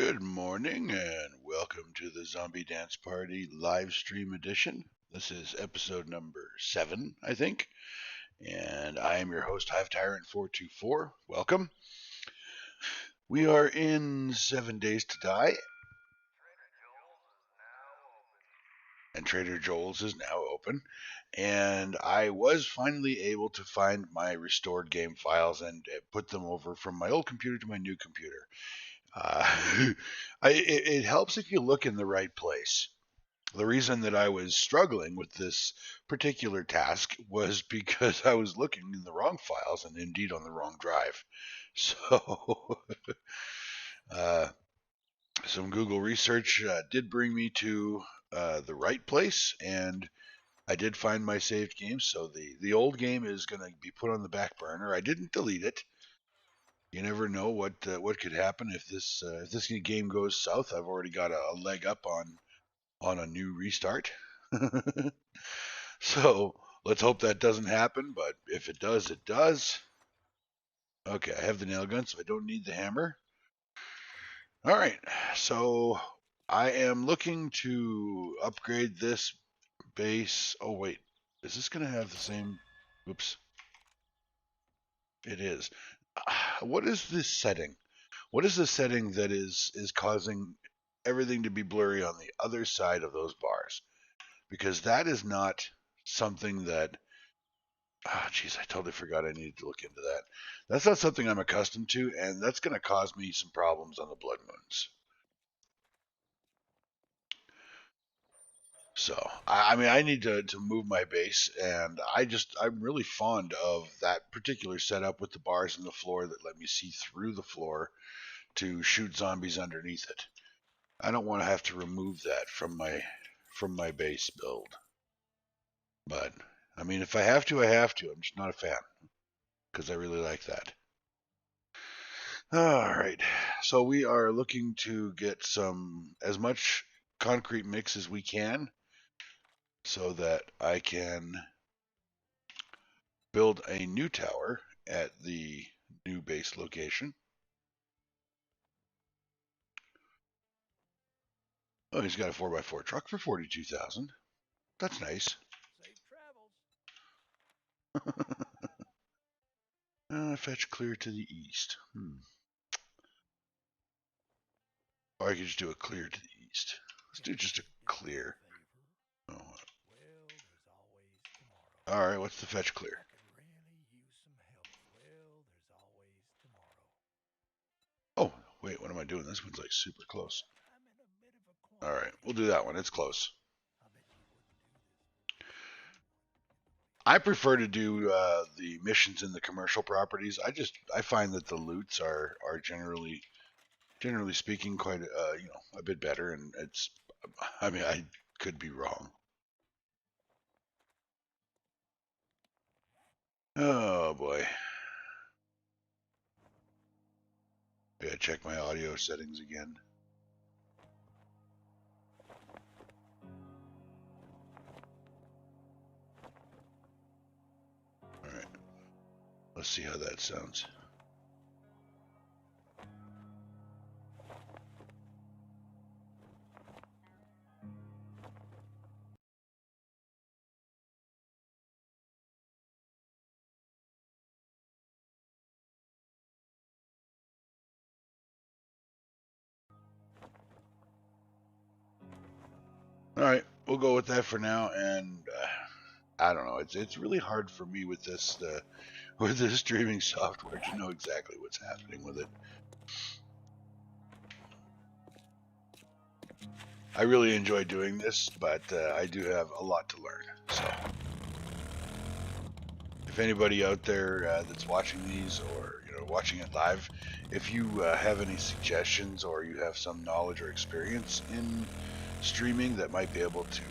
Good morning and welcome to the Zombie Dance Party live stream edition. This is episode number 7, I think, and I am your host, Hive Tyrant 424. Welcome. We are in 7 Days to Die, and Trader Joel's is now open. And I was finally able to find my restored game files and put them over from my old computer to my new computer. It helps if you look in the right place. The reason that I was struggling with this particular task was because I was looking in the wrong files and indeed on the wrong drive. So, uh, some Google research did bring me to the right place, and I did find my saved game. So the old game is going to be put on the back burner. I didn't delete it. You never know what could happen if this game goes south. I've already got a leg up on a new restart. So let's hope that doesn't happen, but if it does, it does. Okay, I have the nail gun, so I don't need the hammer. All right, so I am looking to upgrade this base. Oh, wait, is this going to have the same? Oops, it is. What is this setting? What is the setting that is causing everything to be blurry on the other side of those bars? Because that is not something that jeez, I totally forgot I needed to look into that. That's not something I'm accustomed to, and that's going to cause me some problems on the blood moons. So, I mean, I need to move my base, and I'm really fond of that particular setup with the bars in the floor that let me see through the floor to shoot zombies underneath it. I don't want to have to remove that from my base build. But, I mean, if I have to, I have to. I'm just not a fan, because I really like that. All right. So we are looking to get as much concrete mix as we can so that I can build a new tower at the new base location. Oh, he's got a 4x4 truck for 42,000. That's nice. Safe travels. Fetch clear to the east. Or I could just do a clear to the east. Let's do just a clear. Oh. All right, what's the fetch clear? Oh, wait, what am I doing? This one's like super close. All right, we'll do that one. It's close. I prefer to do the missions in the commercial properties. I find that the loots are generally speaking quite a bit better, and I mean, I could be wrong. Oh boy, I gotta check my audio settings again. All right, let's see how that sounds. All right, we'll go with that for now, and I don't know. It's really hard for me with this streaming software to know exactly what's happening with it. I really enjoy doing this, but I do have a lot to learn. So, if anybody out there that's watching these or watching it live, if you have any suggestions or you have some knowledge or experience in streaming that might be able to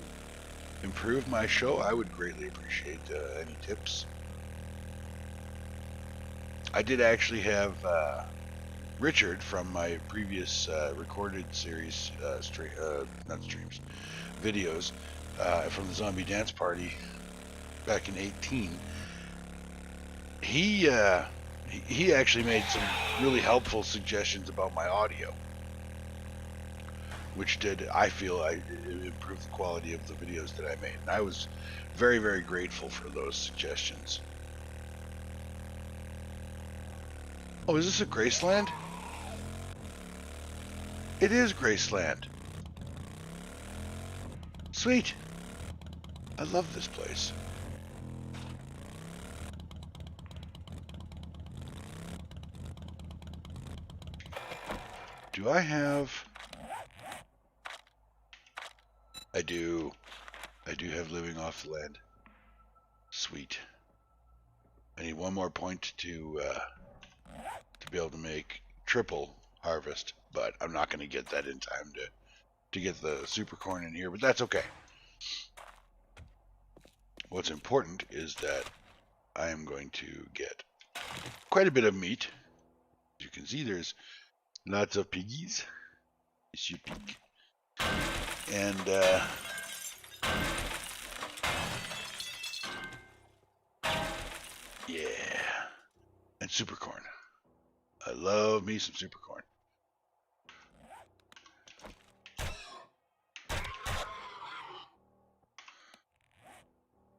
improve my show, I would greatly appreciate any tips. I did actually have Richard from my previous recorded series, not streams, videos from the Zombie Dance Party back in 2018. He actually made some really helpful suggestions about my audio. which I feel it improved the quality of the videos that I made. And I was very, very grateful for those suggestions. Oh, is this a Graceland? It is Graceland. Sweet. I love this place. Do I have... I do. I do have living off the land. Sweet. I need one more point to be able to make triple harvest, but I'm not going to get that in time to get the super corn in here, but that's okay. What's important is that I am going to get quite a bit of meat. As you can see, there's lots of piggies. It's you pig. And yeah, and super corn. I love me some super corn.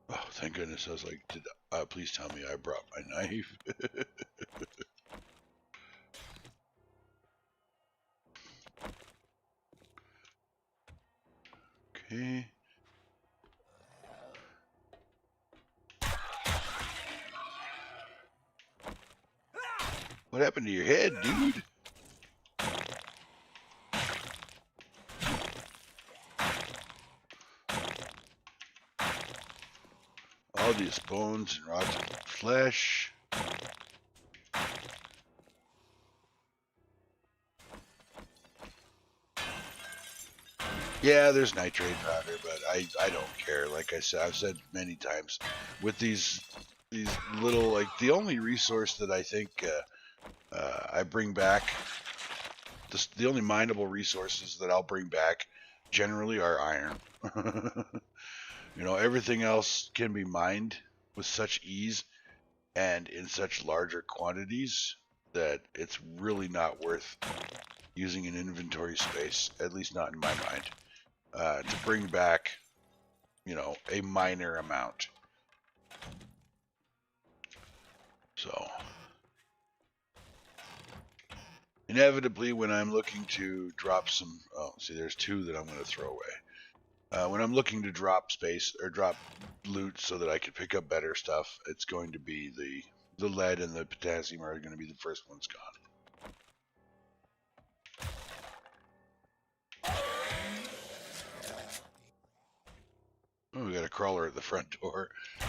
Oh, thank goodness. I was like, please tell me I brought my knife. Okay. What happened to your head, dude? All these bones and rotten flesh. Yeah, there's nitrate powder, but I don't care. Like I said, I've said many times, with these little, like, the only resource that I think I bring back, the only mineable resources that I'll bring back generally are iron. You know, everything else can be mined with such ease and in such larger quantities that it's really not worth using an inventory space, at least not in my mind, to bring back, you know, a minor amount. So, inevitably, when I'm looking to drop some, oh, see, there's two that I'm going to throw away. When I'm looking to drop space or drop loot so that I can pick up better stuff, it's going to be the lead and the potassium are going to be the first ones gone. Oh, we got a crawler at the front door. I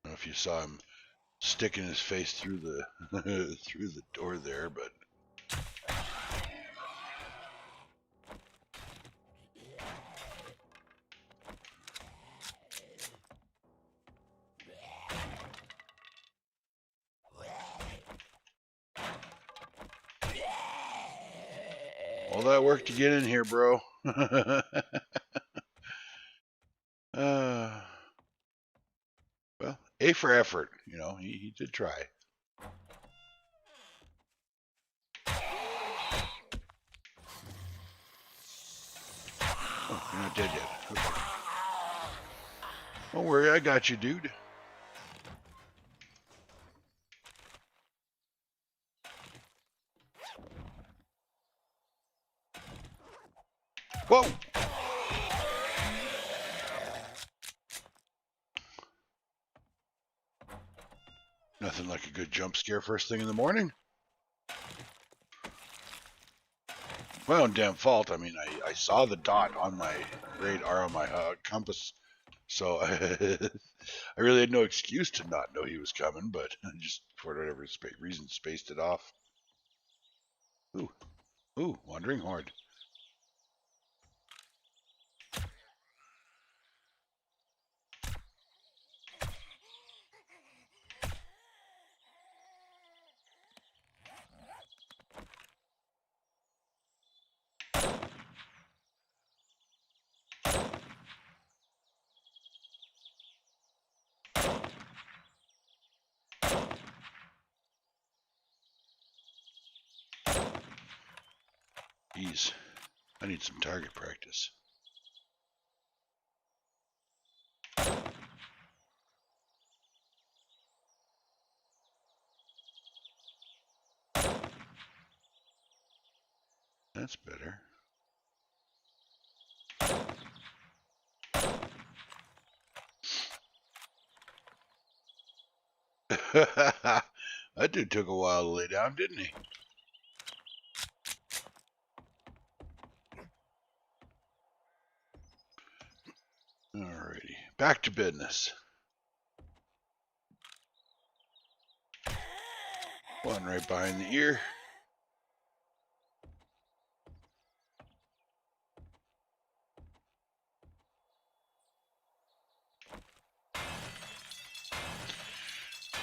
don't know if you saw him sticking his face through the through the door there, but all that work to get in here, bro. Well, A for effort. You know, he did try. Oh, you're not dead yet. Okay. Don't worry, I got you, dude. Whoa! Nothing like a good jump scare first thing in the morning. My own damn fault. I mean, I saw the dot on my radar, on my compass, so I really had no excuse to not know he was coming, but I just, for whatever reason, spaced it off. Ooh, wandering horde. Jeez, I need some target practice. That's better. That dude took a while to lay down, didn't he? Alrighty, back to business. One right behind the ear.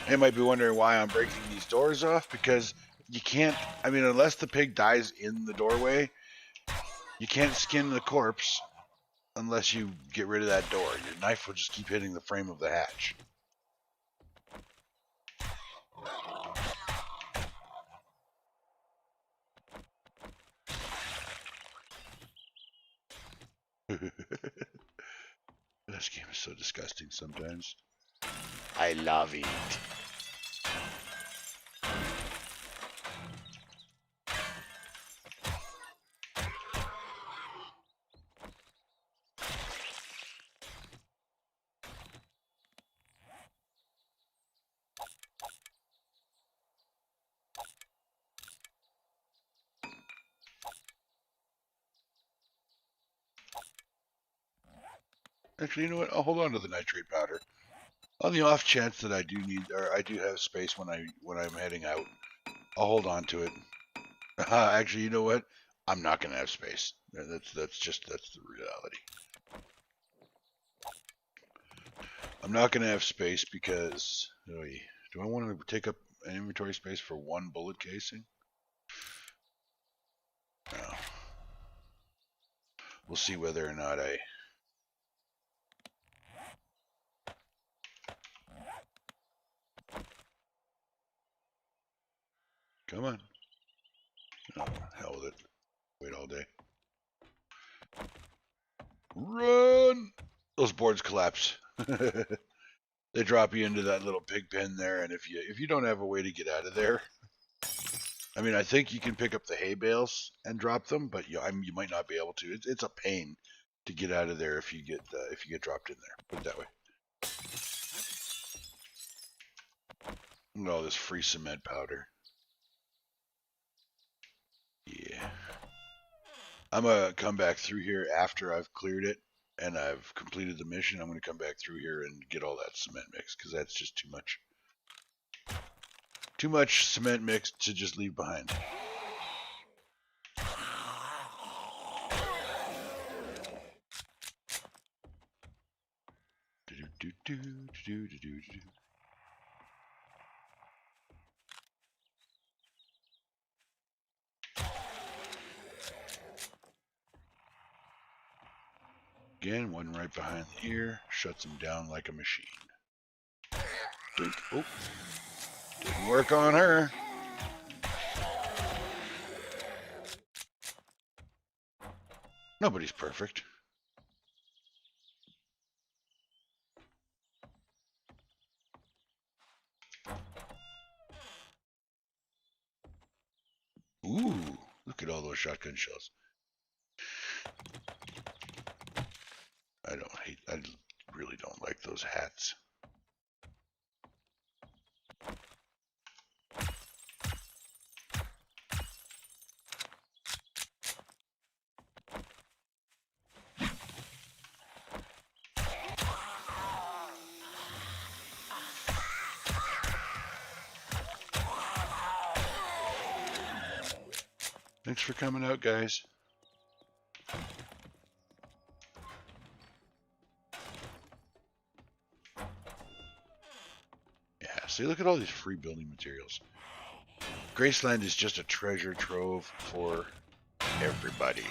You might be wondering why I'm breaking these doors off, because you can't, I mean, unless the pig dies in the doorway, you can't skin the corpse unless you get rid of that door. Your knife will just keep hitting the frame of the hatch. This game is so disgusting sometimes. I love it. Actually, you know what? I'll hold on to the nitrate powder. On the off chance that I do need, or I do have space when I'm heading out, I'll hold on to it. Actually, you know what? I'm not gonna have space. That's the reality. I'm not gonna have space because do I want to take up an inventory space for one bullet casing? No. We'll see whether or not I. Come on. Oh, hell with it. Wait all day. Run! Those boards collapse. They drop you into that little pig pen there, and if you don't have a way to get out of there, I mean, I think you can pick up the hay bales and drop them, but you might not be able to. It's a pain to get out of there if you get dropped in there. Put it that way. No, this free cement powder. Yeah. I'm going to come back through here after I've cleared it and I've completed the mission. I'm going to come back through here and get all that cement mix because that's just too much. Too much cement mix to just leave behind. Again, one right behind the ear, shuts him down like a machine. Oh, didn't work on her. Nobody's perfect. Ooh, look at all those shotgun shells. I really don't like those hats. Thanks for coming out, guys. Yeah, see, look at all these free building materials. Graceland is just a treasure trove for everybody.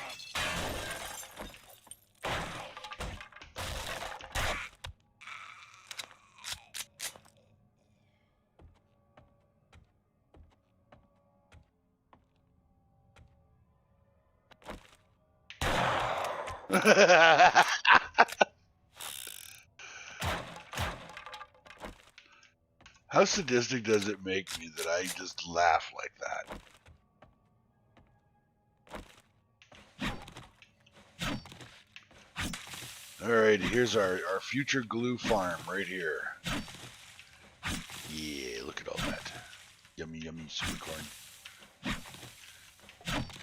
How sadistic does it make me that I just laugh like that? Alrighty, here's our future glue farm right here. Yeah, look at all that. Yummy, yummy super corn.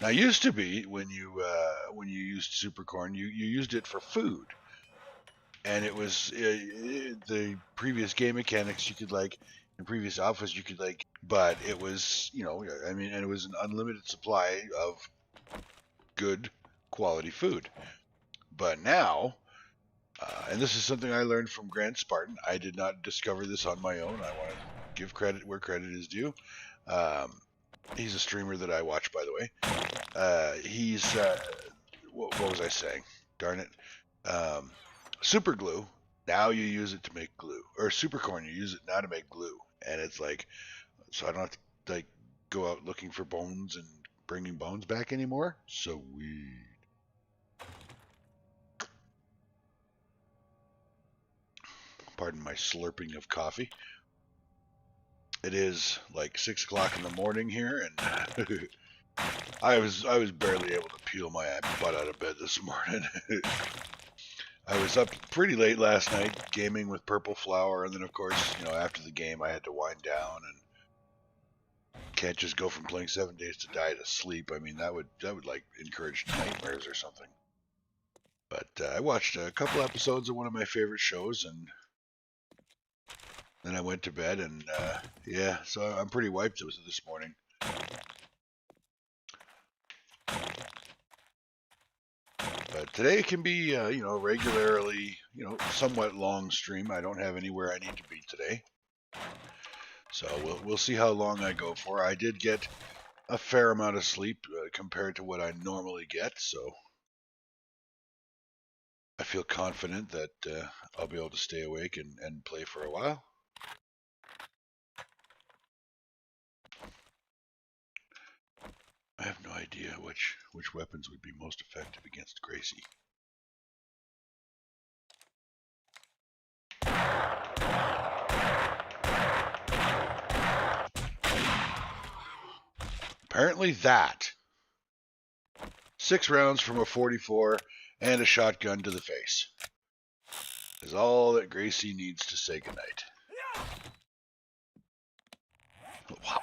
Now, used to be when you used super corn, you used it for food, and it was the previous game mechanics. You could like in previous alphas, you could like, but it was I mean, and it was an unlimited supply of good quality food. But now, and this is something I learned from Grant Spartan. I did not discover this on my own. I want to give credit where credit is due. He's a streamer that I watch, by the way. He's what was I saying? Darn it. Super glue. Now you use it to make glue, or super corn. You use it now to make glue, and it's like, so I don't have to like go out looking for bones and bringing bones back anymore. So weird. Pardon my slurping of coffee. It is like 6 o'clock in the morning here, and I was barely able to peel my butt out of bed this morning. I was up pretty late last night gaming with Purple Flower, and then of course, after the game I had to wind down, and can't just go from playing 7 Days to Die to sleep. I mean, that would like encourage nightmares or something. But I watched a couple episodes of one of my favorite shows, and then I went to bed, and yeah, so I'm pretty wiped this morning. But today can be, regularly, somewhat long stream. I don't have anywhere I need to be today, so we'll see how long I go for. I did get a fair amount of sleep compared to what I normally get, so I feel confident that I'll be able to stay awake and play for a while. I have no idea which weapons would be most effective against Gracie. Apparently that. 6 rounds from a 44 and a shotgun to the face is all that Gracie needs to say goodnight.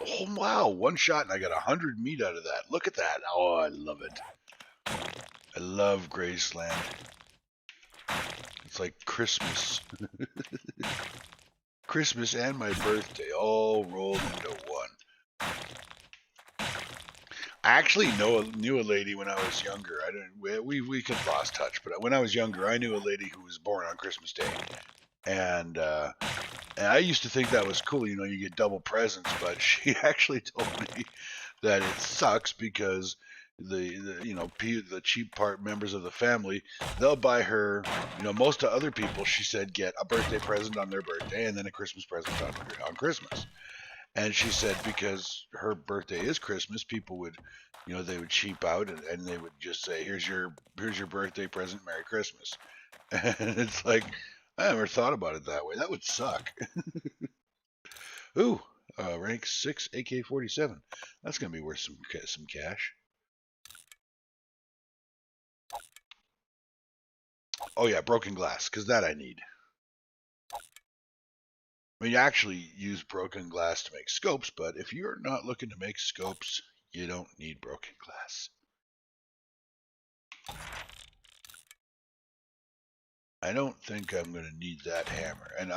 Oh, wow, one shot and I got 100 meat out of that. Look at that. Oh, I love it. I love Graceland. It's like Christmas. Christmas and my birthday all rolled into one. I actually knew a lady when I was younger. We could lost touch, but when I was younger, I knew a lady who was born on Christmas Day, and I used to think that was cool. You get double presents, but she actually told me that it sucks because the cheap part members of the family, they'll buy her, most of other people, she said, get a birthday present on their birthday and then a Christmas present on Christmas. And she said because her birthday is Christmas, people would, they would cheap out and they would just say, here's your birthday present, Merry Christmas. And it's like, I never thought about it that way. That would suck. Ooh, rank 6 AK-47. That's going to be worth some cash. Oh yeah, broken glass, because that I need. I mean, you actually use broken glass to make scopes, but if you're not looking to make scopes, you don't need broken glass. I don't think I'm going to need that hammer, and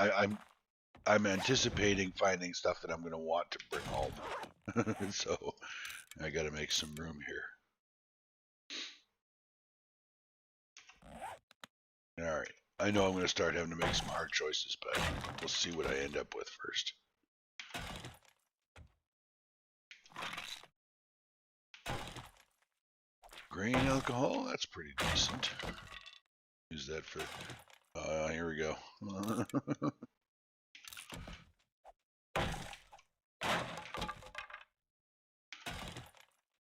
I'm anticipating finding stuff that I'm going to want to bring home. So I got to make some room here. All right. I know I'm going to start having to make some hard choices, but we'll see what I end up with first. Grain alcohol, that's pretty decent. Use that for, here we go.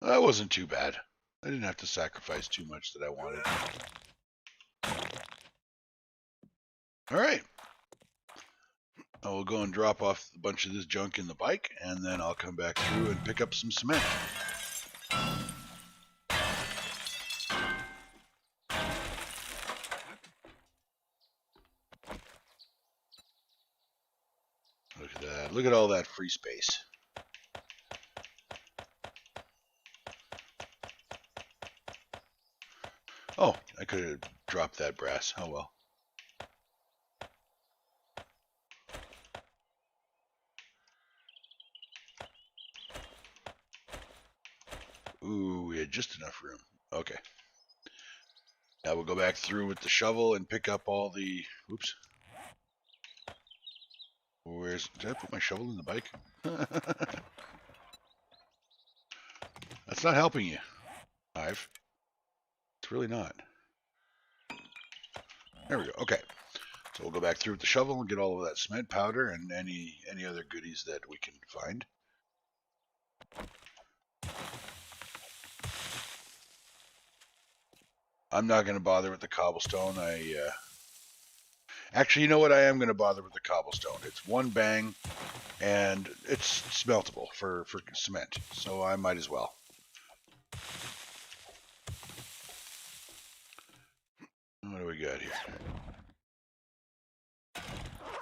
That wasn't too bad. I didn't have to sacrifice too much that I wanted. All right. I will go and drop off a bunch of this junk in the bike, and then I'll come back through and pick up some cement. Look at that. Look at all that free space. Oh, I could have dropped that brass. Oh well. Ooh, we had just enough room. Okay. Now we'll go back through with the shovel and pick up all the... Oops. Did I put my shovel in the bike? That's not helping you, Hive. It's really not. There we go. Okay. So we'll go back through with the shovel and get all of that cement powder and any other goodies that we can find. I'm not going to bother with the cobblestone. Actually, you know what? I am going to bother with the cobblestone. It's one bang, and it's smeltable for cement, so I might as well. What do we got here?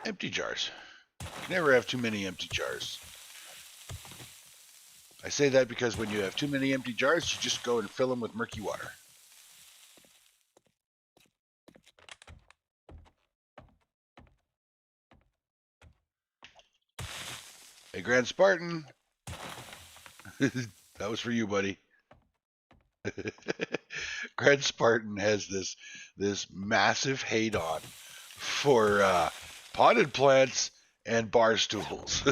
Empty jars. You can never have too many empty jars. I say that because when you have too many empty jars, you just go and fill them with murky water. Hey, Grand Spartan. That was for you, buddy. Grand Spartan has this massive hate on for potted plants and bar stools.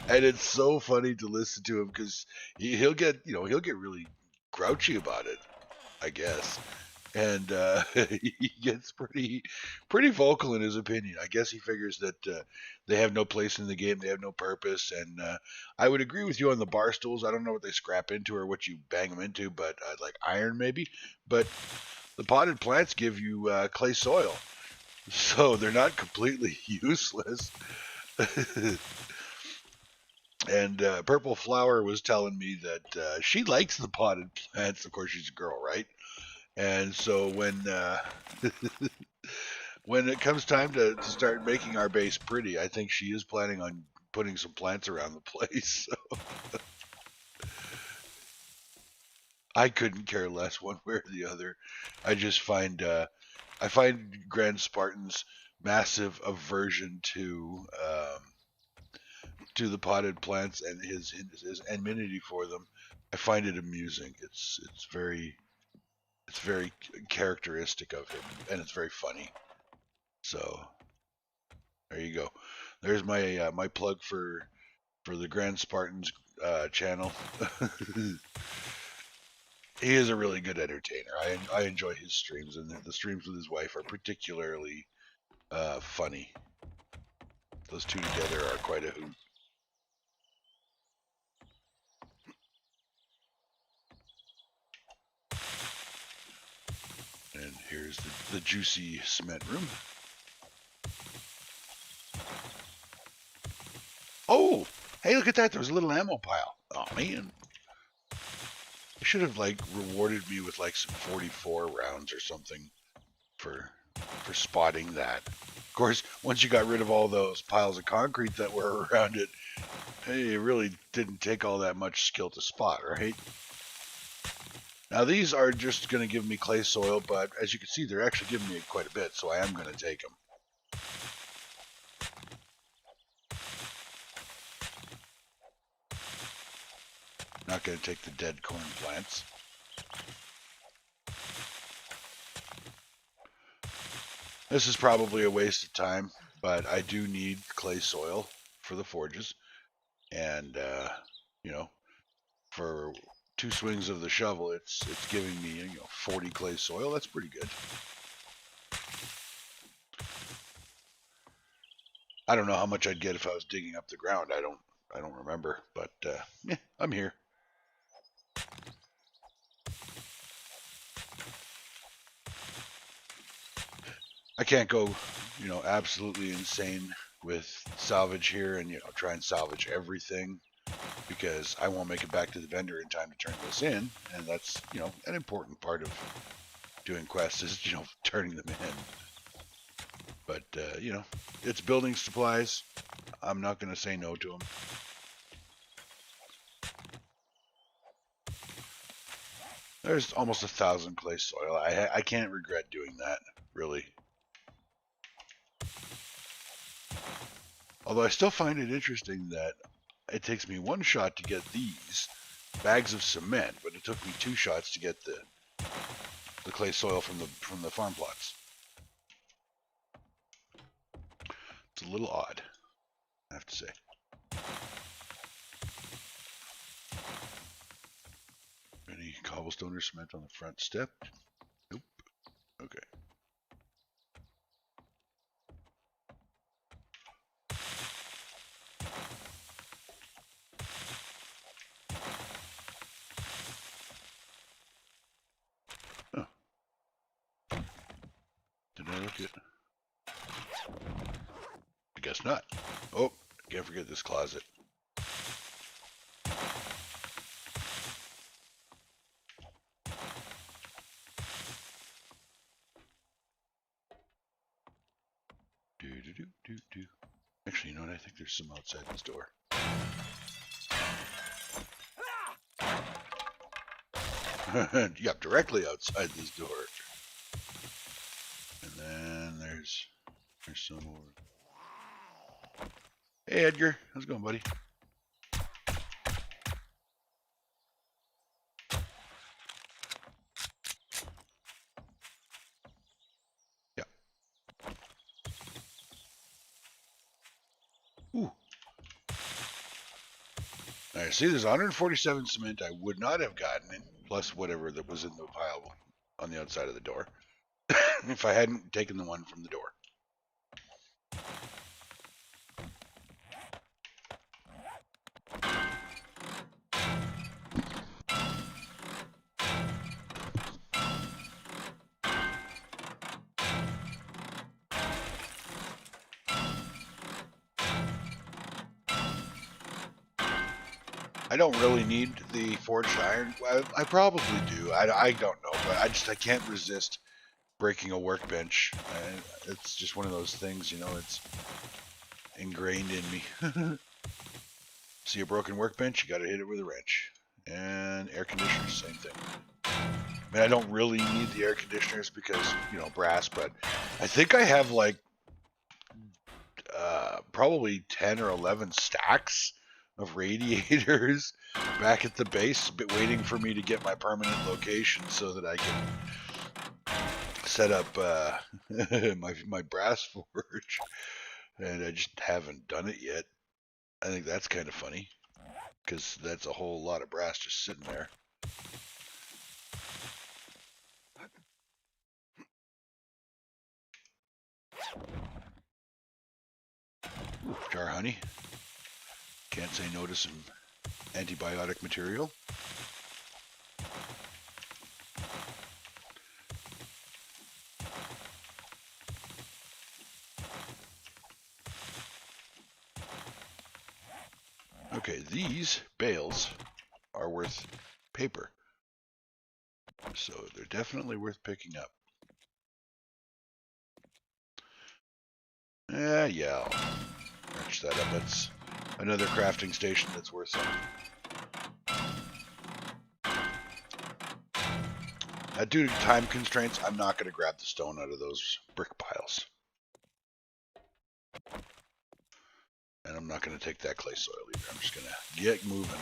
And it's so funny to listen to him because he'll get really grouchy about it, I guess. And he gets pretty vocal in his opinion. I guess he figures that they have no place in the game, they have no purpose. And I would agree with you on the bar stools. I don't know what they scrap into or what you bang them into, but like iron maybe. But the potted plants give you clay soil, so they're not completely useless. And Purple Flower was telling me that she likes the potted plants. Of course, she's a girl, right? And so when it comes time to start making our base pretty, I think she is planning on putting some plants around the place. So I couldn't care less one way or the other. I just find Grand Spartan's massive aversion to the potted plants and his enmity for them. I find it amusing. It's very characteristic of him, and it's very funny. So there you go. There's my my plug for the Grand Spartans channel. He is a really good entertainer. I enjoy his streams, and the streams with his wife are particularly funny. Those two together are quite a hoot. And here's the juicy cement room. Oh, hey, look at that. There was a little ammo pile. Oh, man. They should have, like, rewarded me with, like, some 44 rounds or something for spotting that. Of course, once you got rid of all those piles of concrete that were around it, hey, it really didn't take all that much skill to spot, right? Now, these are just going to give me clay soil, but as you can see, they're actually giving me quite a bit, so I am going to take them. Not going to take the dead corn plants. This is probably a waste of time, but I do need clay soil for the forges. And, you know, for 2 swings of the shovel, it's giving me 40 clay soil. That's pretty good. I don't know how much I'd get if I was digging up the ground. I don't remember, but yeah, I'm here. I can't go, absolutely insane with salvage here and, try and salvage everything, because I won't make it back to the vendor in time to turn this in. And that's, an important part of doing quests is, turning them in. But, it's building supplies. I'm not going to say no to them. There's almost 1,000 clay soil. I can't regret doing that, really. Although I still find it interesting that it takes me 1 shot to get these bags of cement, but it took me 2 shots to get the clay soil from the farm plots. It's a little odd, I have to say. Any cobblestone or cement on the front step? Nope. Okay. Oh. Did I look at? I guess not. Oh, can't forget this closet. Do. Actually, you know what? I think there's some outside this door. Yep, directly outside this door. And then there's some more. Hey, Edgar. How's it going, buddy? Yeah. Ooh. Alright, see, there's 147 cement I would not have gotten in, plus whatever that was in the pile on the outside of the door, if I hadn't taken the one from the door. I don't really need the forged iron. I probably do. I don't know, but I can't resist breaking a workbench. It's just one of those things, it's ingrained in me. See a broken workbench, you gotta hit it with a wrench. And air conditioners, same thing. I mean, I don't really need the air conditioners because, brass, but I think I have like probably 10 or 11 stacks of radiators back at the base, waiting for me to get my permanent location so that I can set up my brass forge. And I just haven't done it yet. I think that's kind of funny, because that's a whole lot of brass just sitting there. Ooh, jar honey. Can't say no to some antibiotic material. Okay, these bales are worth paper, so they're definitely worth picking up. Yeah, I'll wrench that up. That's another crafting station that's worth something. Due to time constraints, I'm not going to grab the stone out of those brick piles. And I'm not going to take that clay soil either. I'm just going to get moving.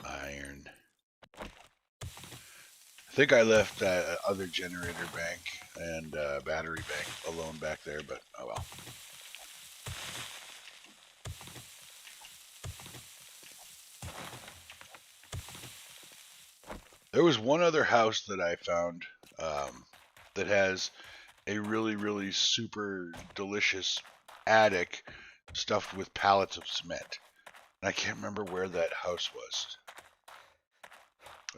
Iron. I think I left that other generator bank and battery bank alone back there, but oh well. There was one other house that I found that has a really, really super delicious attic stuffed with pallets of cement. And I can't remember where that house was.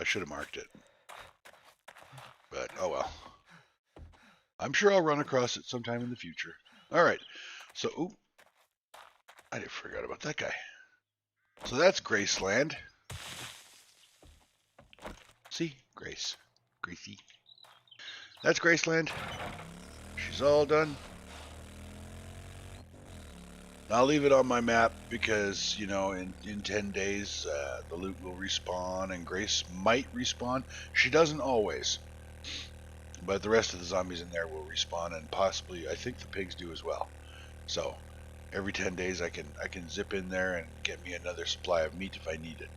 I should have marked it. But, oh well. I'm sure I'll run across it sometime in the future. All right. So, ooh, I forgot about that guy. So that's Graceland. See? Grace. Gracie. That's Graceland. She's all done. I'll leave it on my map because, you know, in 10 days, the loot will respawn and Grace might respawn. She doesn't always. But the rest of the zombies in there will respawn, and possibly, I think the pigs do as well. So, every 10 days I can zip in there and get me another supply of meat if I need it.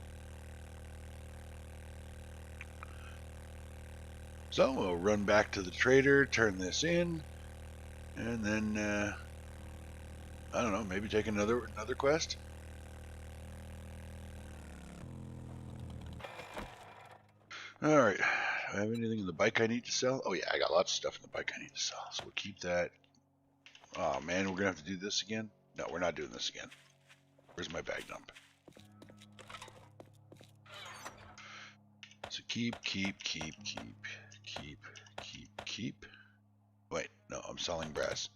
So, we'll run back to the trader, turn this in, and then, I don't know, maybe take another quest? Alright, do I have anything in the bike I need to sell? Oh yeah, I got lots of stuff in the bike I need to sell, so we'll keep that. Oh man, we're gonna have to do this again? No, we're not doing this again. Where's my bag dump? So keep. Wait, no, I'm selling brass.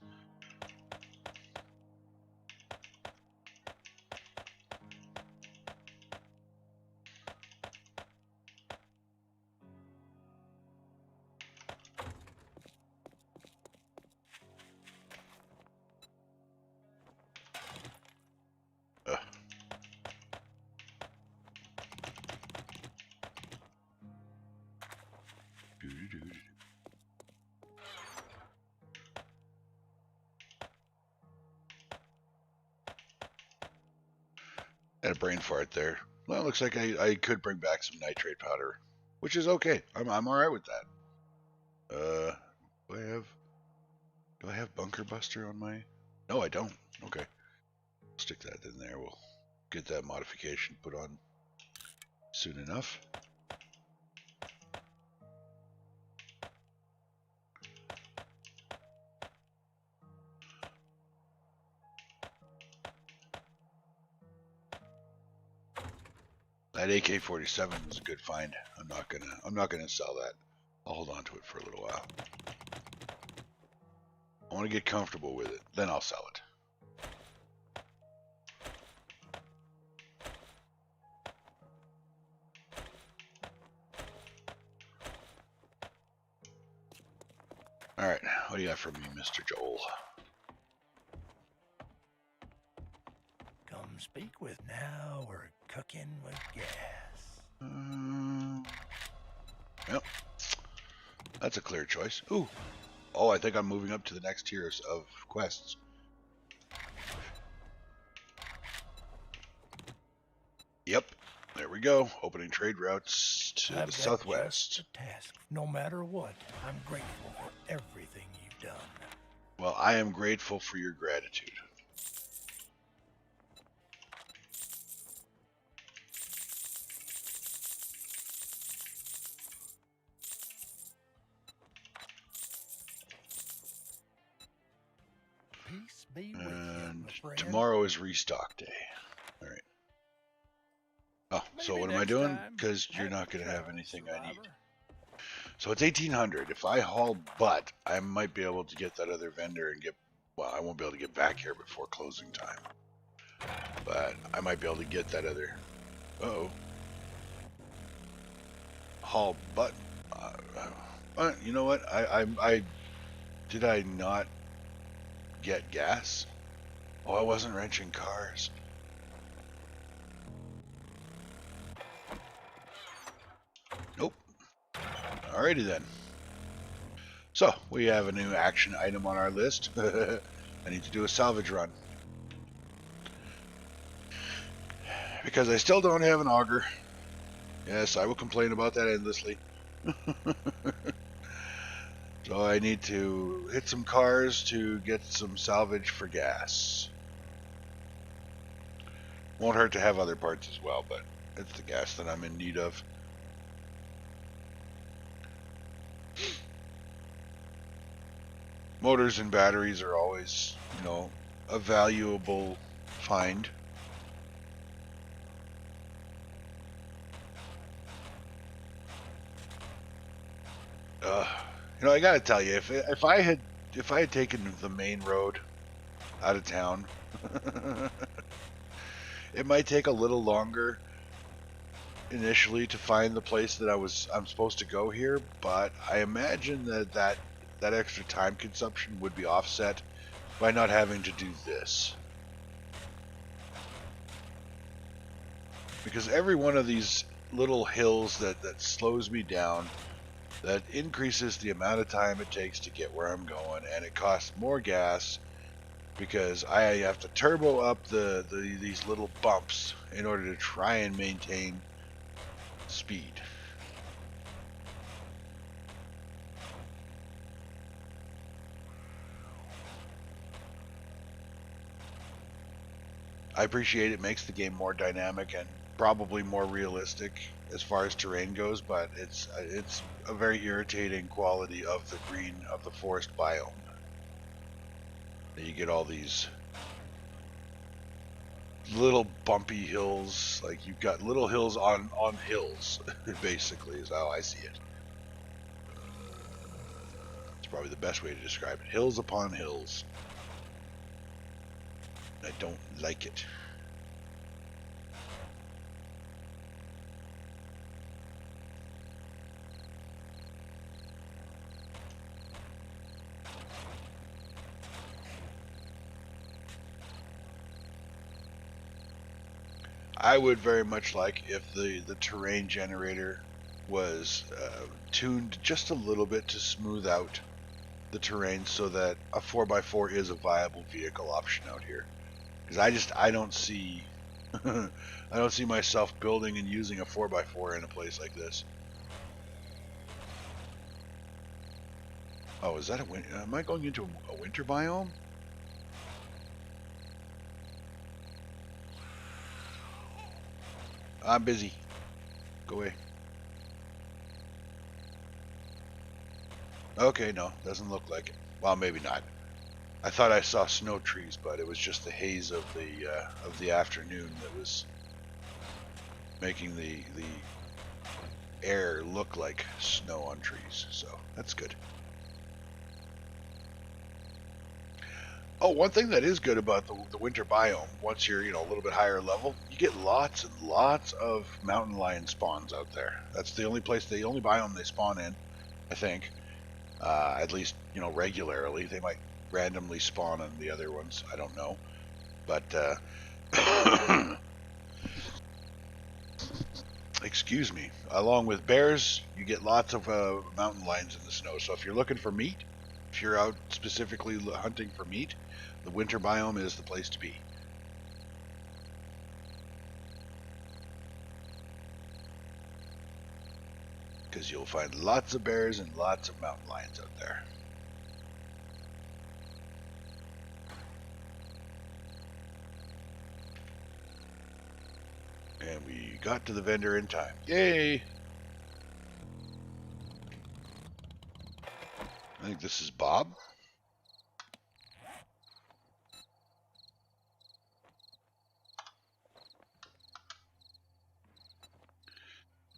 Had a brain fart there. Well, it looks like I could bring back some nitrate powder, which is okay. I'm all right with that. Do I have Bunker Buster on my? No, I don't. Okay, stick that in there. We'll get that modification put on soon enough. That AK-47 was a good find. I'm not gonna sell that. I'll hold on to it for a little while. I want to get comfortable with it, then I'll sell it. All right, what do you got for me, Mr. Joel? Come speak with now, we're cooking with gas. Yep, that's a clear choice. Ooh, oh, I think I'm moving up to the next tiers of quests. Yep, there we go. Opening trade routes to the southwest. Just a task. No matter what, I'm grateful for everything you've done. Well, I am grateful for your gratitude. Peace be with And you, my friend. tomorrow is restock day. All right. Oh, so what am I doing? Because you're not going to have anything I need. So it's 1800. If I haul butt, I might be able to get that other vendor and get, well, I won't be able to get back here before closing time. But I might be able to get that other, haul butt. You know what? Did I not get gas? Oh, I wasn't wrenching cars. Nope. Alrighty then. So, we have a new action item on our list. I need to do a salvage run. Because I still don't have an auger. Yes, I will complain about that endlessly. So I need to hit some cars to get some salvage for gas. Won't hurt to have other parts as well, but it's the gas that I'm in need of. motors and batteries are always, a valuable find. I gotta tell you, if I had taken the main road out of town, it might take a little longer initially to find the place that I'm supposed to go here, but I imagine that extra time consumption would be offset by not having to do this. Because every one of these little hills that slows me down, that increases the amount of time it takes to get where I'm going, and it costs more gas because I have to turbo up these little bumps in order to try and maintain speed. I appreciate it makes the game more dynamic and probably more realistic as far as terrain goes, but it's a very irritating quality of the green of the forest biome. You get all these little bumpy hills, like you've got little hills on hills, basically is how I see it. It's probably the best way to describe it. Hills upon hills. I don't like it. I would very much like if the terrain generator was tuned just a little bit to smooth out the terrain so that a 4x4 is a viable vehicle option out here. Because I don't see I don't see myself building and using a 4x4 in a place like this. Oh, is that am I going into a winter biome? I'm busy. Go away. Okay, no, doesn't look like it. Well, maybe not. I thought I saw snow trees, but it was just the haze of the afternoon that was making the air look like snow on trees. So that's good. Oh, one thing that is good about the winter biome, once you're a little bit higher level, you get lots and lots of mountain lion spawns out there. That's the only biome they spawn in, I think. At least regularly. They might randomly spawn on the other ones. I don't know, but excuse me. Along with bears, you get lots of mountain lions in the snow. So if you're looking for meat, if you're out specifically hunting for meat, the winter biome is the place to be. Because you'll find lots of bears and lots of mountain lions out there. And we got to the vendor in time. Yay! I think this is Bob.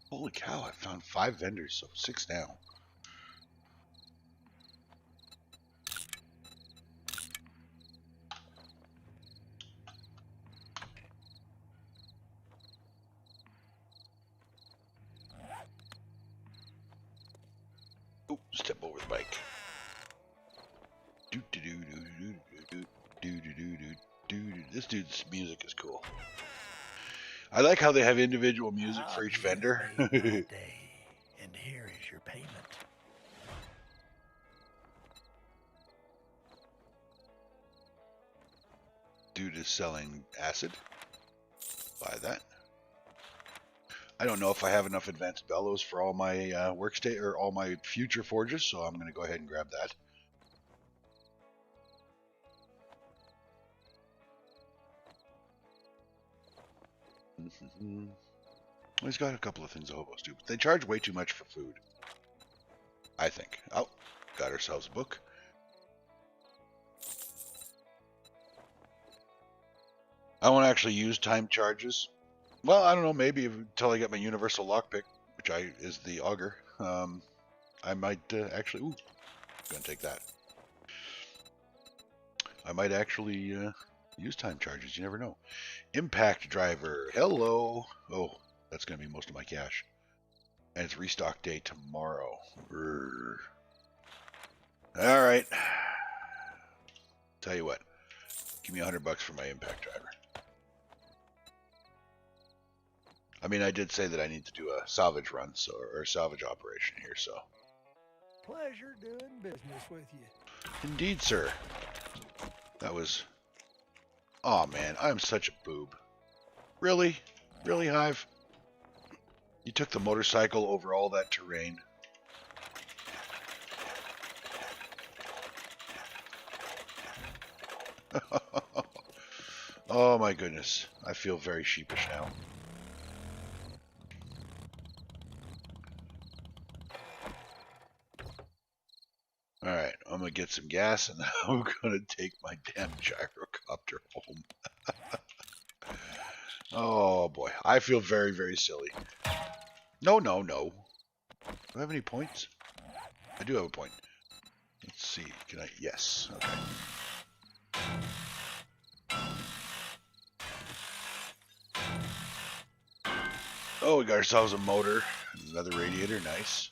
Holy cow, I found 5 vendors, so 6 now. Oh, step over the bike. This dude's music is cool. I like how they have individual music for each vendor. And here is your payment. Dude is selling acid. Buy that. I don't know if I have enough advanced bellows for all my workstation or all my future forges, so I'm going to go ahead and grab that. He's got a couple of things the hobos do, but they charge way too much for food, I think. Oh, got ourselves a book. I won't actually use time charges. Well, I don't know. Maybe until I get my universal lockpick, which is the auger. I might actually. Ooh, gonna take that. I might actually use time charges. You never know. Impact driver. Hello. Oh, that's gonna be most of my cash. And it's restock day tomorrow. All right. Tell you what. Give me $100 for my impact driver. I mean, I did say that I need to do a salvage run, or a salvage operation here, so. Pleasure doing business with you. Indeed, sir. That was... Oh, man, I'm such a boob. Really? Really, Hive? You took the motorcycle over all that terrain. Oh, my goodness. I feel very sheepish now. Alright, I'm gonna get some gas and I'm gonna take my damn gyrocopter home. Oh boy, I feel very, very silly. No. Do I have any points? I do have a point. Let's see, can I? Yes, okay. Oh, we got ourselves a motor, another radiator, nice.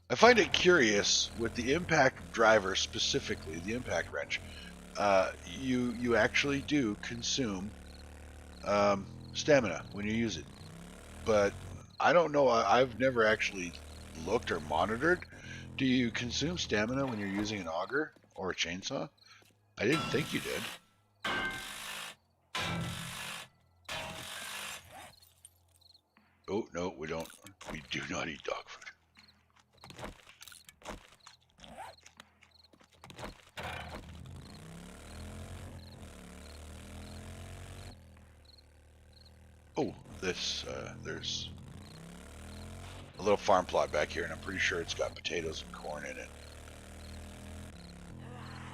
I find it curious with the impact driver specifically, the impact wrench. You actually do consume stamina when you use it, but I don't know. I've never actually looked or monitored. Do you consume stamina when you're using an auger or a chainsaw? I didn't think you did. Oh no, we don't. We do not eat dog food. Oh, there's a little farm plot back here, and I'm pretty sure it's got potatoes and corn in it.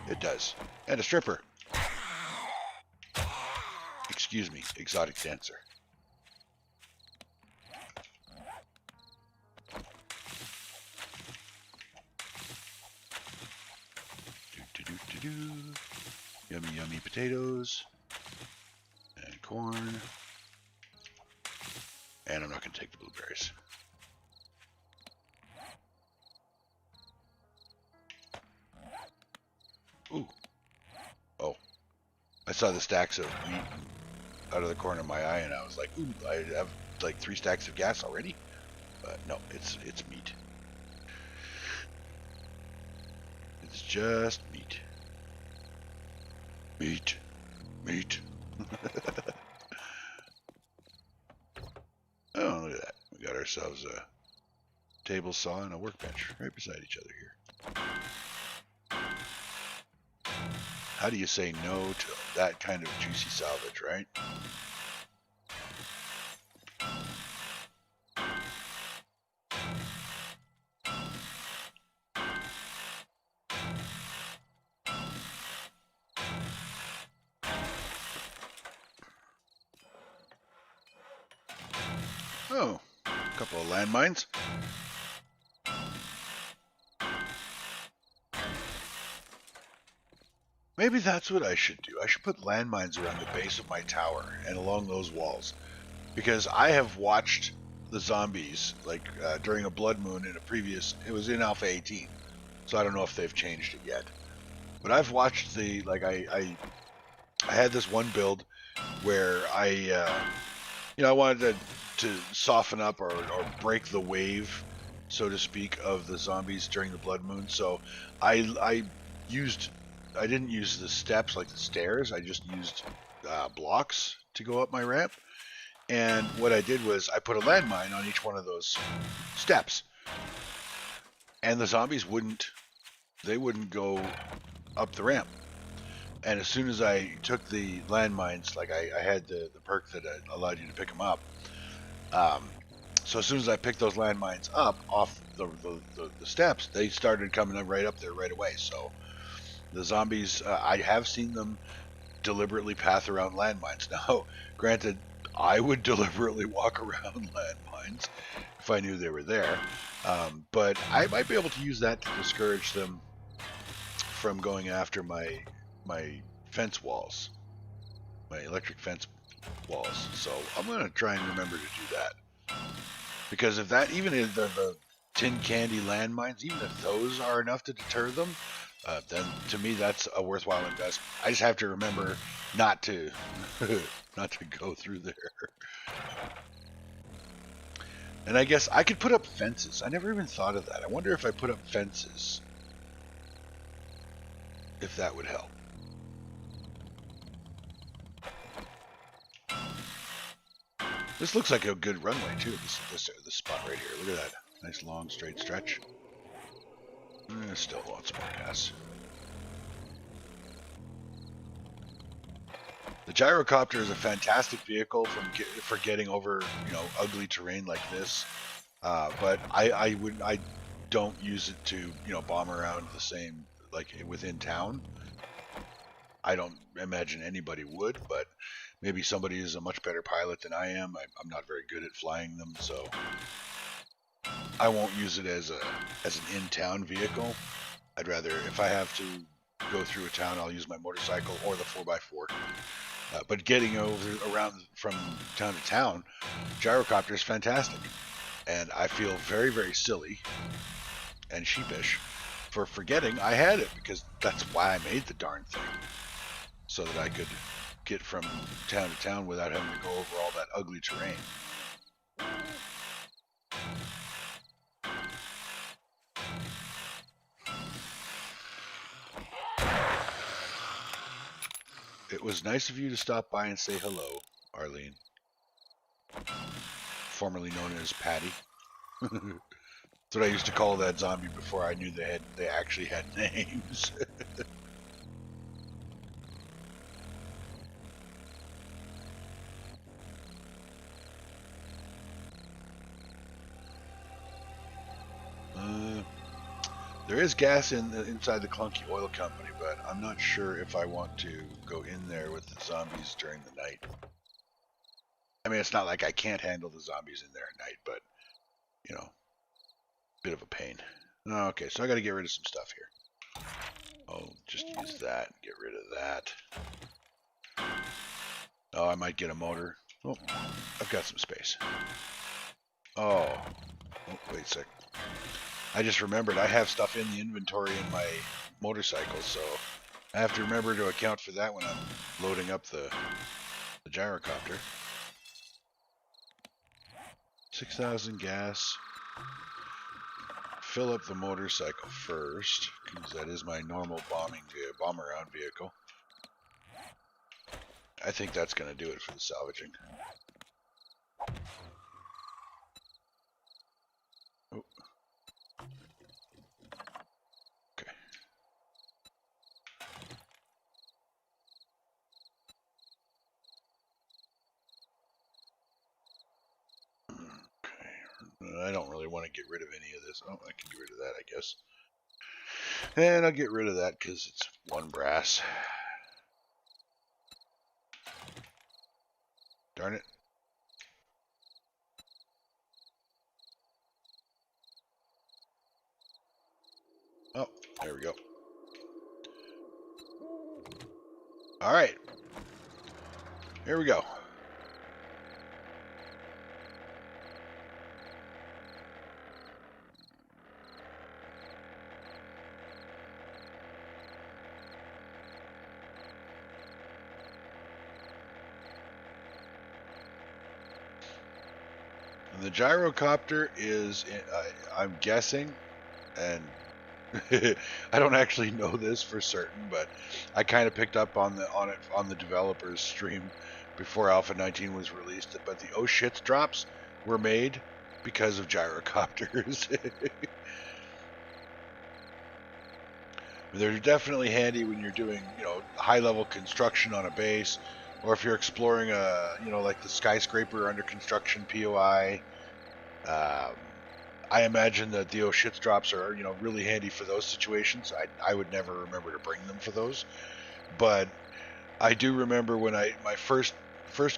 It does. And a stripper. Excuse me, exotic dancer. Yummy, yummy potatoes. And corn. And I'm not going to take the blueberries. Ooh. Oh. I saw the stacks of meat out of the corner of my eye, and I was like, ooh, I have like 3 stacks of gas already? But no, it's meat. It's just meat. Meat. Oh, look at that. We got ourselves a table saw and a workbench right beside each other here. How do you say no to that kind of juicy salvage, right? Oh, a couple of landmines. Maybe that's what I should do. I should put landmines around the base of my tower and along those walls. Because I have watched the zombies, like during a blood moon in a previous, it was in Alpha 18. So I don't know if they've changed it yet. But I've watched the, like I had this one build where I wanted to soften up or break the wave, so to speak, of the zombies during the blood moon. So I didn't use the steps like the stairs. I just used blocks to go up my ramp. And what I did was I put a landmine on each one of those steps. And the zombies wouldn't go up the ramp. And as soon as I took the landmines, like I had the perk that allowed you to pick them up. So as soon as I picked those landmines up off the steps, they started coming right up there right away. So The zombies, I have seen them deliberately path around landmines. Now, granted, I would deliberately walk around landmines if I knew they were there, but I might be able to use that to discourage them from going after my fence walls, my electric fence walls. So I'm going to try and remember to do that, because if that, even if the tin candy landmines, even if those are enough to deter them, then to me that's a worthwhile investment. I just have to remember not to not to go through there. And I guess I could put up fences. I never even thought of that. I wonder if I put up fences, if that would help. This looks like a good runway too. This spot right here. Look at that. Nice long straight stretch. Still lots more gas. The gyrocopter is a fantastic vehicle for getting over, ugly terrain like this. But I don't use it to, bomb around the same, like within town. I don't imagine anybody would, but maybe somebody is a much better pilot than I am. I'm not very good at flying them, so I won't use it as an in-town vehicle. I'd rather, if I have to go through a town, I'll use my motorcycle or the 4x4. But getting around from town to town, gyrocopter is fantastic. And I feel very, very silly and sheepish for forgetting I had it, because that's why I made the darn thing. So that I could get from town to town without having to go over all that ugly terrain. It was nice of you to stop by and say hello, Arlene. Formerly known as Patty. That's what I used to call that zombie before I knew they actually had names. There is gas inside the Clunky Oil Company, but I'm not sure if I want to go in there with the zombies during the night. I mean, it's not like I can't handle the zombies in there at night, but, bit of a pain. Okay, so I got to get rid of some stuff here. Oh, just use that and get rid of that. Oh, I might get a motor. Oh, I've got some space. Oh, wait a sec. I just remembered I have stuff in the inventory in my motorcycle, so I have to remember to account for that when I'm loading up the gyrocopter. 6,000 gas. Fill up the motorcycle first, because that is my normal bomb around vehicle. I think that's going to do it for the salvaging. Oh. Okay. I don't really want to get rid of any of this. Oh, I can get rid of that, I guess. And I'll get rid of that because it's one brass. Darn it. Oh, there we go. All right. Here we go. And the gyrocopter is, I'm guessing, and I don't actually know this for certain, but I kind of picked up on the developer's stream before Alpha 19 was released. But the oh shit drops were made because of gyrocopters. They're definitely handy when you're doing, high-level construction on a base, or if you're exploring like the skyscraper under construction POI. I imagine that the oh shits drops are, you know, really handy for those situations. I would never remember to bring them for those, but I do remember when my first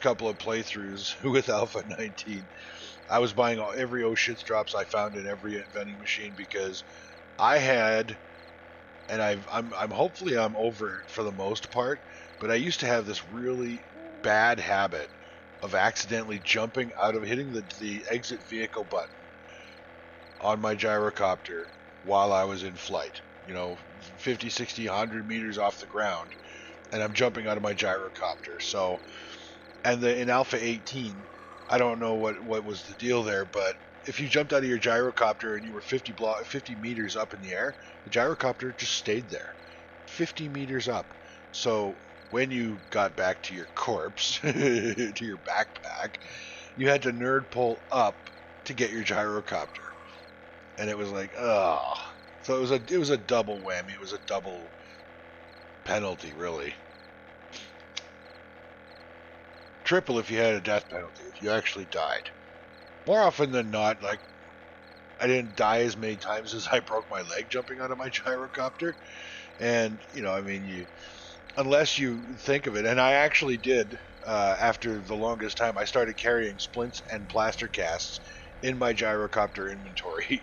couple of playthroughs with Alpha 19, I was buying every oh shits drops I found in every vending machine because I had, and I'm hopefully I'm over it for the most part, but I used to have this really bad habit of accidentally jumping out of hitting the exit vehicle button on my gyrocopter while I was in flight, you know, 50, 60, 100 meters off the ground, and I'm jumping out of my gyrocopter. So, and in Alpha 18, I don't know what was the deal there, but if you jumped out of your gyrocopter and you were 50 meters up in the air, the gyrocopter just stayed there, 50 meters up. So when you got back to your corpse, to your backpack, you had to nerd pull up to get your gyrocopter. And it was like, ugh. So it was a double whammy. It was a double penalty, really. Triple if you had a death penalty, if you actually died. More often than not, like, I didn't die as many times as I broke my leg jumping out of my gyrocopter. And, you know, I mean, unless you think of it, and I actually did, after the longest time, I started carrying splints and plaster casts in my gyrocopter inventory,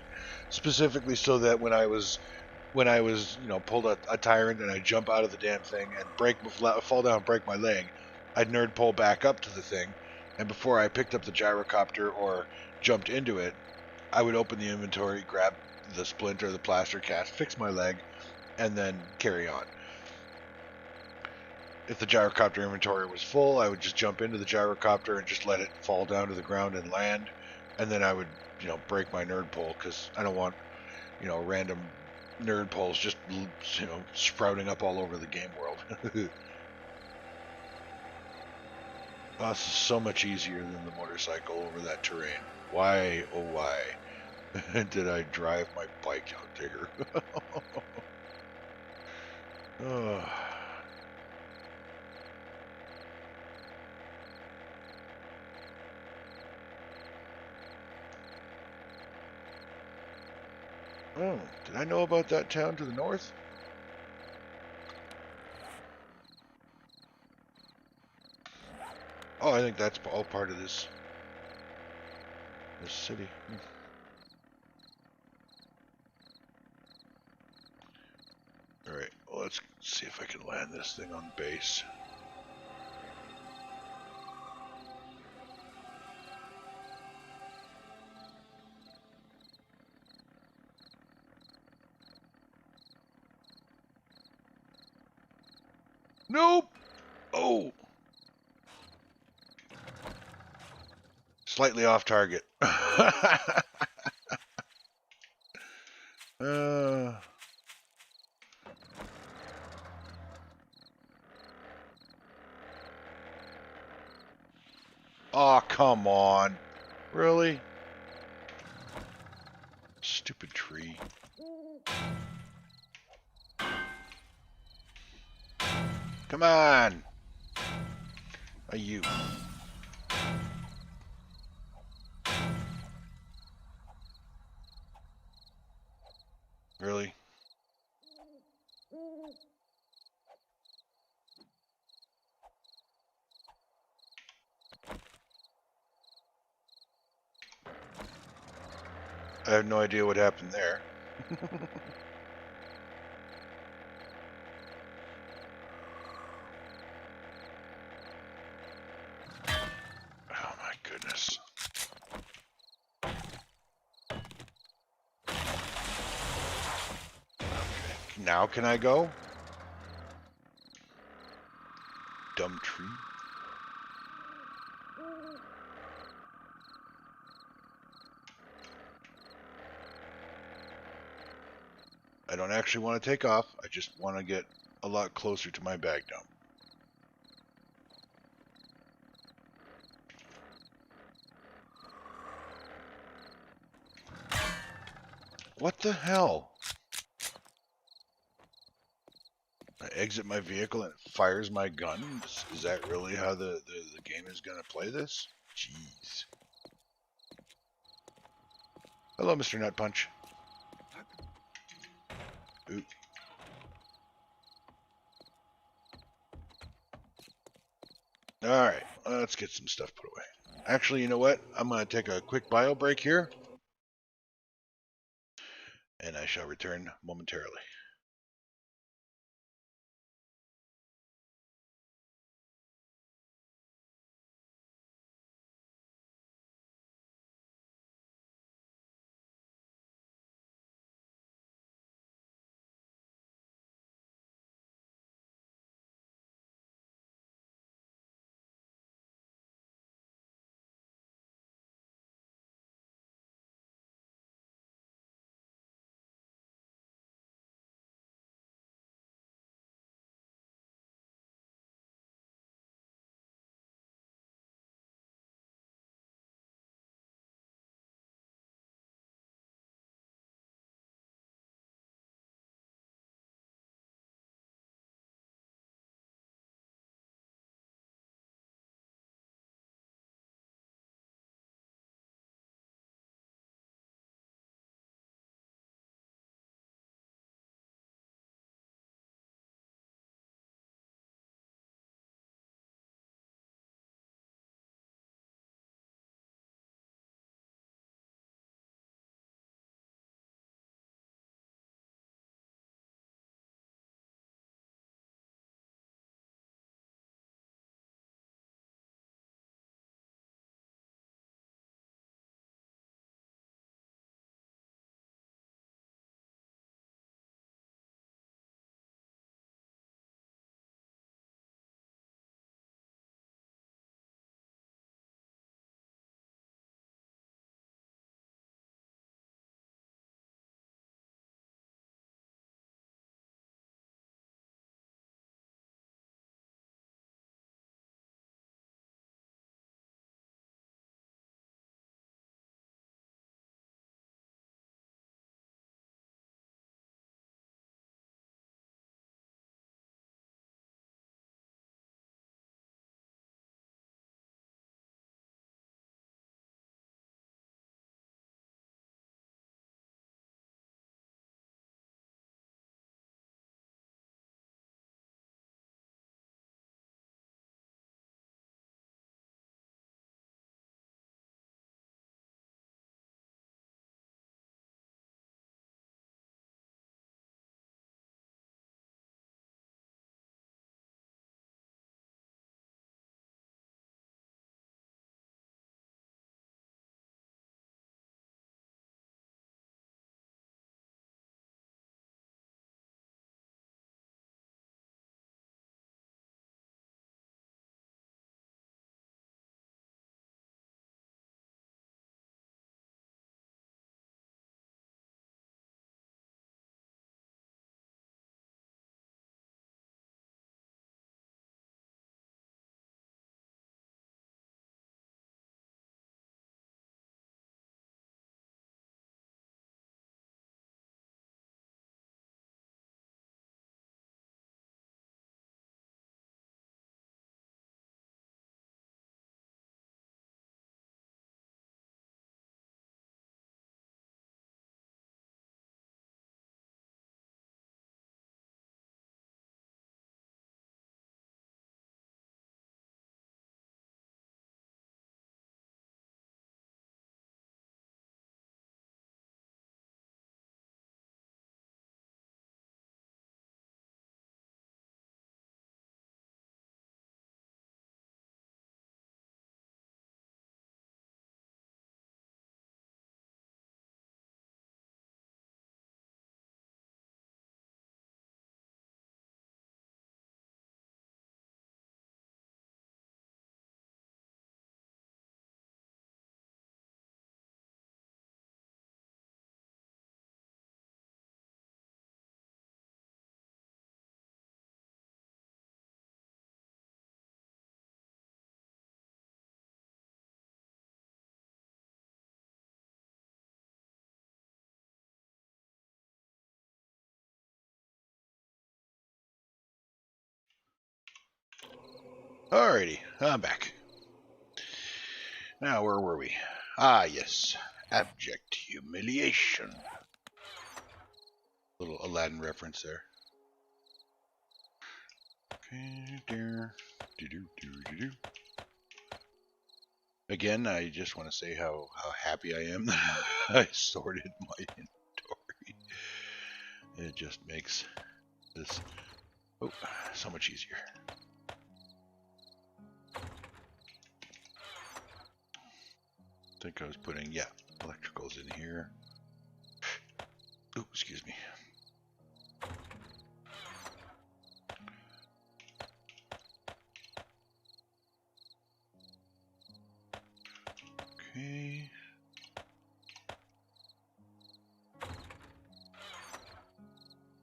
specifically so that when I was, you know, pulled a tyrant and I jump out of the damn thing and fall down, and break my leg, I'd nerd pull back up to the thing, and before I picked up the gyrocopter or jumped into it, I would open the inventory, grab the splint or the plaster cast, fix my leg, and then carry on. If the gyrocopter inventory was full, I would just jump into the gyrocopter and just let it fall down to the ground and land, and then I would, you know, break my nerd pull because I don't want, you know, random nerd pulls just, you know, sprouting up all over the game world. Oh, this is so much easier than the motorcycle over that terrain. Why, oh why, did I drive my bike out there? Oh. Oh, did I know about that town to the north? Oh, I think that's all part of this city. Alright, well, let's see if I can land this thing on base. Nope! Oh! Slightly off target. Oh, come on. Really? Stupid tree. Come on! Are you? Really? I have no idea what happened there. Oh my goodness. Okay, now can I go? Dumb tree. I don't actually want to take off. I just want to get a lot closer to my bag dump. What the hell? I exit my vehicle and it fires my gun? Is that really how the game is going to play this? Jeez. Hello, Mr. Nut Punch. Ooh. Alright, let's get some stuff put away. Actually, you know what? I'm going to take a quick bio break here. And I shall return momentarily. Alrighty, I'm back. Now, where were we? Ah, yes. Abject humiliation. Little Aladdin reference there. Okay, again, I just want to say how happy I am that I sorted my inventory. It just makes this so much easier. I think I was putting, yeah, electricals in here. Oh, excuse me. Okay.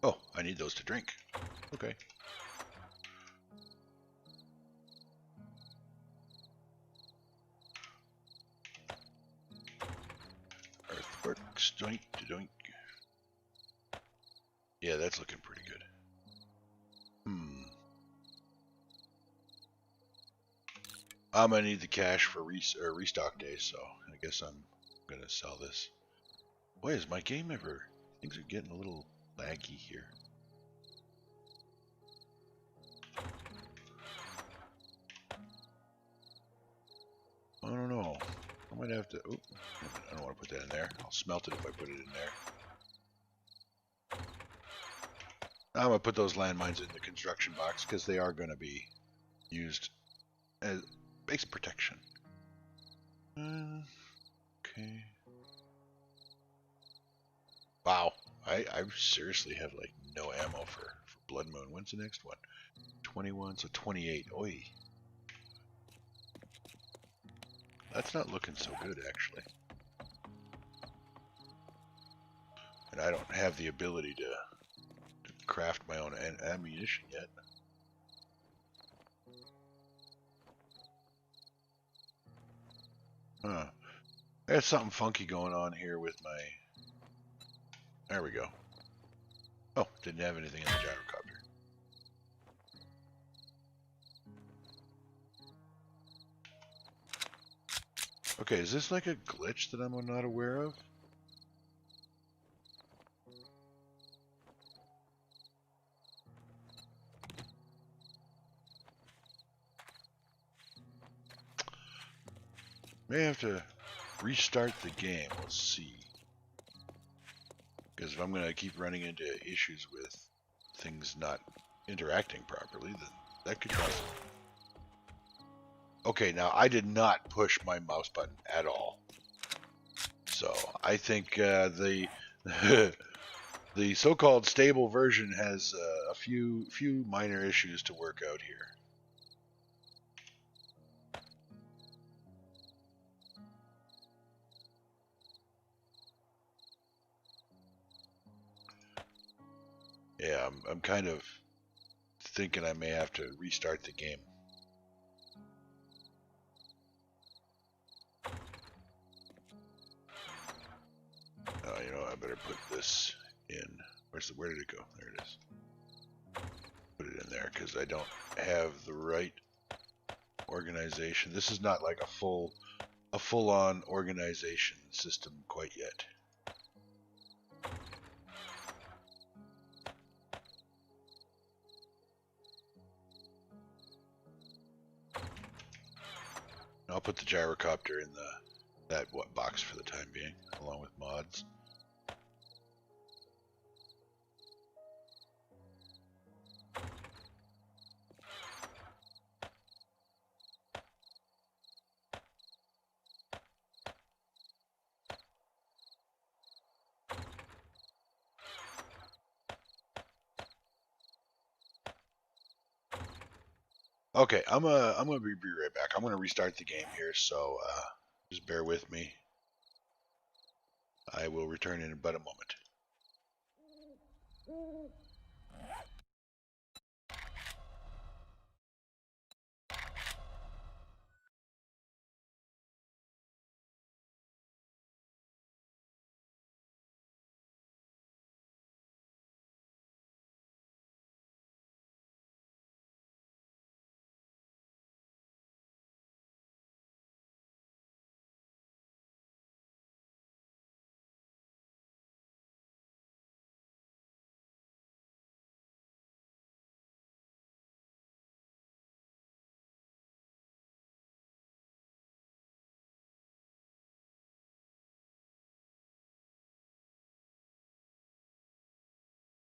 Oh, I need those to drink. Okay. Earthworks, doink, doink. Yeah, that's looking pretty good. I'm gonna need the cash for restock days, so I guess I'm gonna sell this. Boy, is my game ever... Things are getting a little laggy here. I don't know. I might have to... Oh, I don't want to put that in there. I'll smelt it if I put it in there. I'm gonna put those landmines in the construction box because they are gonna be used as base protection. Okay. Wow, I seriously have like no ammo for Blood Moon. When's the next one? 21, so 28. Oi. That's not looking so good, actually. And I don't have the ability to craft my own ammunition yet. Huh. There's something funky going on here with my... There we go. Oh, didn't have anything in the gyrocopter. Okay, is this like a glitch that I'm not aware of? May have to restart the game. Let's see. Because if I'm going to keep running into issues with things not interacting properly, then that could cause... Okay, now I did not push my mouse button at all. So I think the the so-called stable version has a few minor issues to work out here. Yeah, I'm kind of thinking I may have to restart the game. Oh, you know, I better put this in. Where did it go? There it is. Put it in there because I don't have the right organization. This is not like a full-on organization system quite yet. I'll put the gyrocopter in that box for the time being, along with mods. Okay, I'm gonna be right back. I'm gonna restart the game here, so just bear with me. I will return in about a moment.